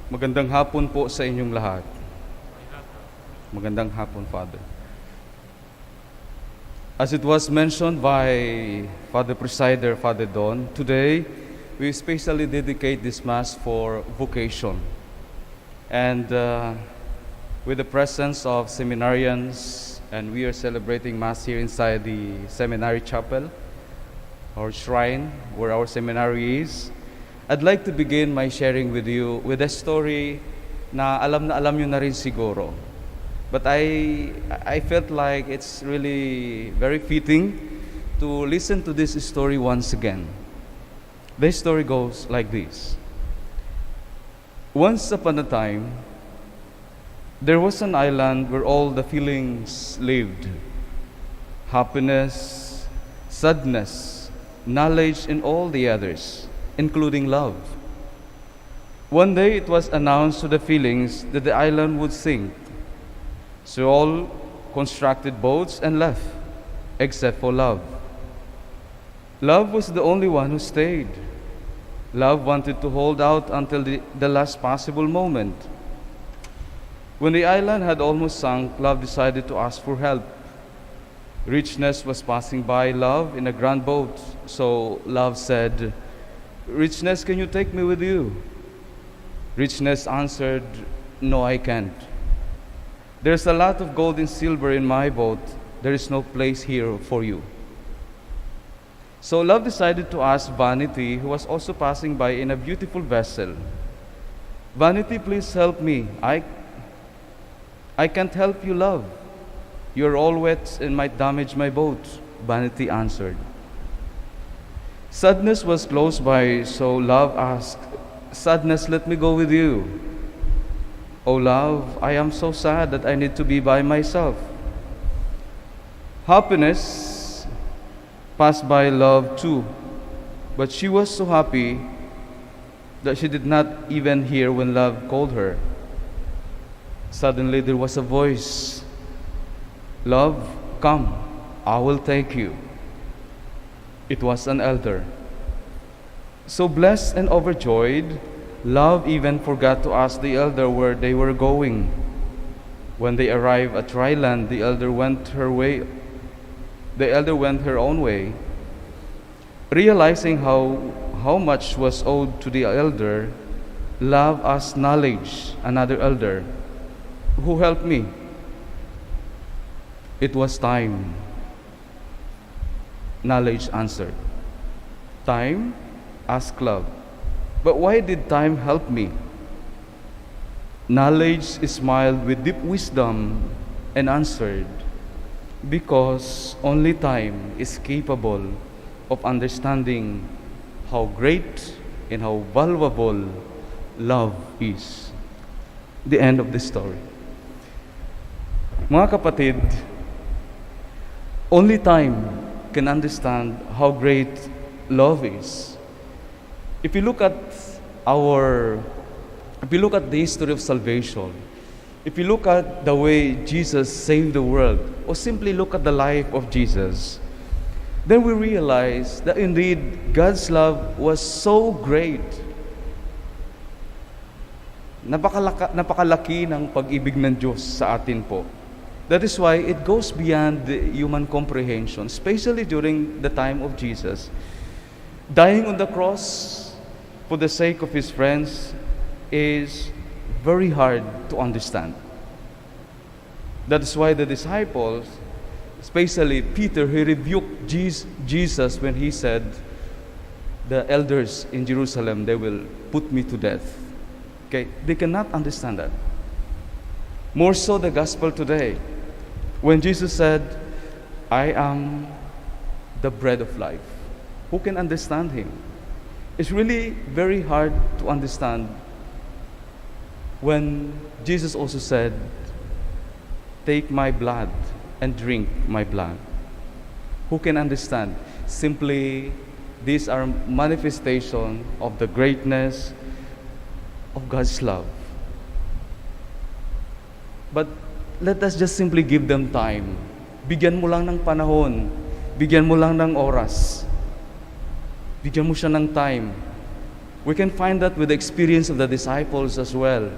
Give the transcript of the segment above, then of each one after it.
Magandang hapon po sa inyong lahat. Magandang hapon, Father. As it was mentioned by Father Presider, Father Don, today we especially dedicate this Mass for vocation. And with the presence of seminarians, and we are celebrating Mass here inside the Seminary Chapel, our shrine where our seminary is. I'd like to begin my sharing with you with a story na alam nyo na rin siguro. But I felt like it's really very fitting to listen to this story once again. This story goes like this. Once upon a time, there was an island where all the feelings lived. Happiness, sadness, knowledge, and all the others, including love. One day it was announced to the feelings that the island would sink. So all constructed boats and left, except for love. Love was the only one who stayed. Love wanted to hold out until the last possible moment. When the island had almost sunk, love decided to ask for help. Richness was passing by love in a grand boat, so love said, "Richness, can you take me with you?" Richness answered, "No, I can't. There's a lot of gold and silver in my boat. There is no place here for you." So love decided to ask Vanity, who was also passing by in a beautiful vessel, "Vanity, please help me. I can't help you, love. You're all wet and might damage my boat." Vanity answered. Sadness was close by, so love asked, "Sadness, let me go with you." "Oh love, I am so sad that I need to be by myself." Happiness passed by love too, but she was so happy that she did not even hear when love called her. Suddenly there was a voice, "Love, come, I will take you." It was an elder. So blessed and overjoyed, love even forgot to ask the elder where they were going. When they arrived at dry land, the elder went her own way. Realizing how much was owed to the elder, love asked Knowledge, another elder, "Who helped me?" "It was time," Knowledge answered. "Time?" asked love. "But why did time help me?" Knowledge smiled with deep wisdom and answered, "Because only time is capable of understanding how great and how valuable love is." The end of the story. Mga kapatid, only time can understand how great love is. If you look at the history of salvation, if you look at the way Jesus saved the world, or simply look at the life of Jesus, then we realize that indeed God's love was so great. Napakalaki ng pag-ibig ng Diyos sa atin po. That is why it goes beyond the human comprehension, especially during the time of Jesus. Dying on the cross for the sake of His friends is very hard to understand. That is why the disciples, especially Peter, he rebuked Jesus when he said, "The elders in Jerusalem, they will put me to death." Okay, they cannot understand that. More so the gospel today. When Jesus said, "I am the bread of life," who can understand Him? It's really very hard to understand when Jesus also said, "Take my blood and drink my blood." Who can understand? Simply, these are manifestation of the greatness of God's love. But let us just simply give them time. Bigyan mo lang ng panahon. Bigyan mo lang ng oras. Bigyan mo siya ng time. We can find that with the experience of the disciples as well.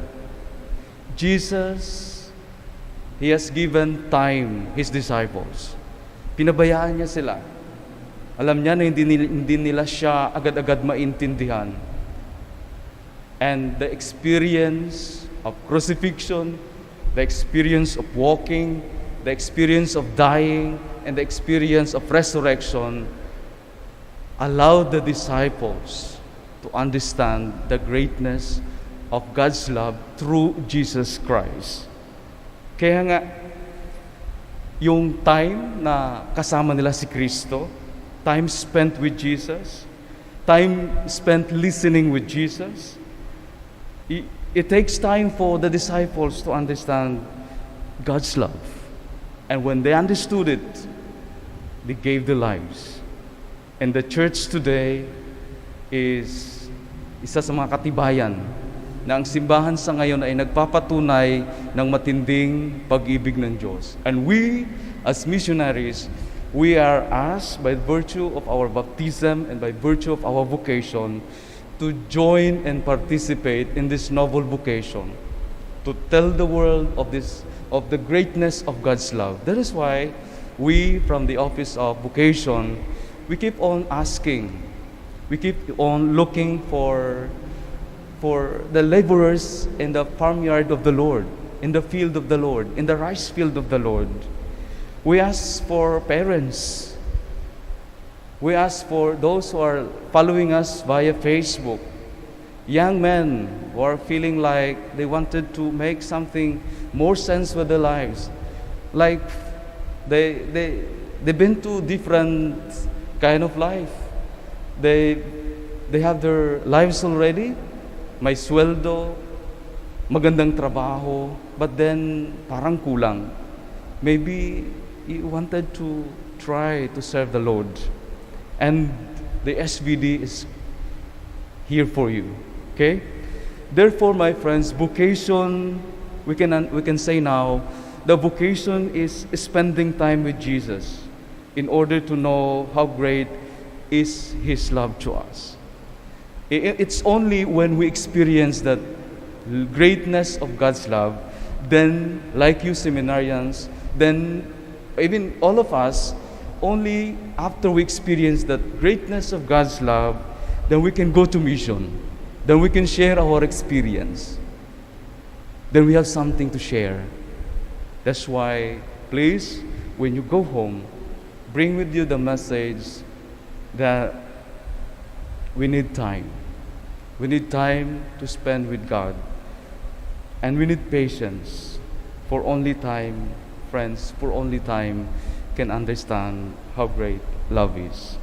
Jesus, He has given time His disciples. Pinabayaan niya sila. Alam niya na hindi nila siya agad-agad maintindihan. And the experience of crucifixion, the experience of walking, the experience of dying, and the experience of resurrection allowed the disciples to understand the greatness of God's love through Jesus Christ. Kaya nga, yung time na kasama nila si Kristo, time spent with Jesus, time spent listening with Jesus, it takes time for the disciples to understand God's love. And when they understood it, they gave their lives. And the church today is isa sa mga katibayan na ang simbahan sa ngayon ay nagpapatunay ng matinding pag-ibig ng Diyos. And we, as missionaries, we are asked by virtue of our baptism and by virtue of our vocation to join and participate in this noble vocation, to tell the world of the greatness of God's love. That is why we, from the Office of Vocation, we keep on asking, we keep on looking for the laborers in the farmyard of the Lord, in the field of the Lord, in the rice field of the Lord. We ask for parents. We ask for those who are following us via Facebook. Young men who are feeling like they wanted to make something more sense with their lives. Like they've been to different kind of life. They have their lives already. May sweldo, magandang trabaho, but then parang kulang. Maybe you wanted to try to serve the Lord. And the SVD is here for you. Okay? Therefore, my friends, vocation, we can say now, the vocation is spending time with Jesus in order to know how great is His love to us. It's only when we experience that greatness of God's love, then, like you seminarians, then even all of us, only after we experience that greatness of God's love, then we can go to mission. Then we can share our experience. Then we have something to share. That's why, please, when you go home, bring with you the message that we need time. We need time to spend with God. And we need patience. For only time, friends, for only time can understand how great love is.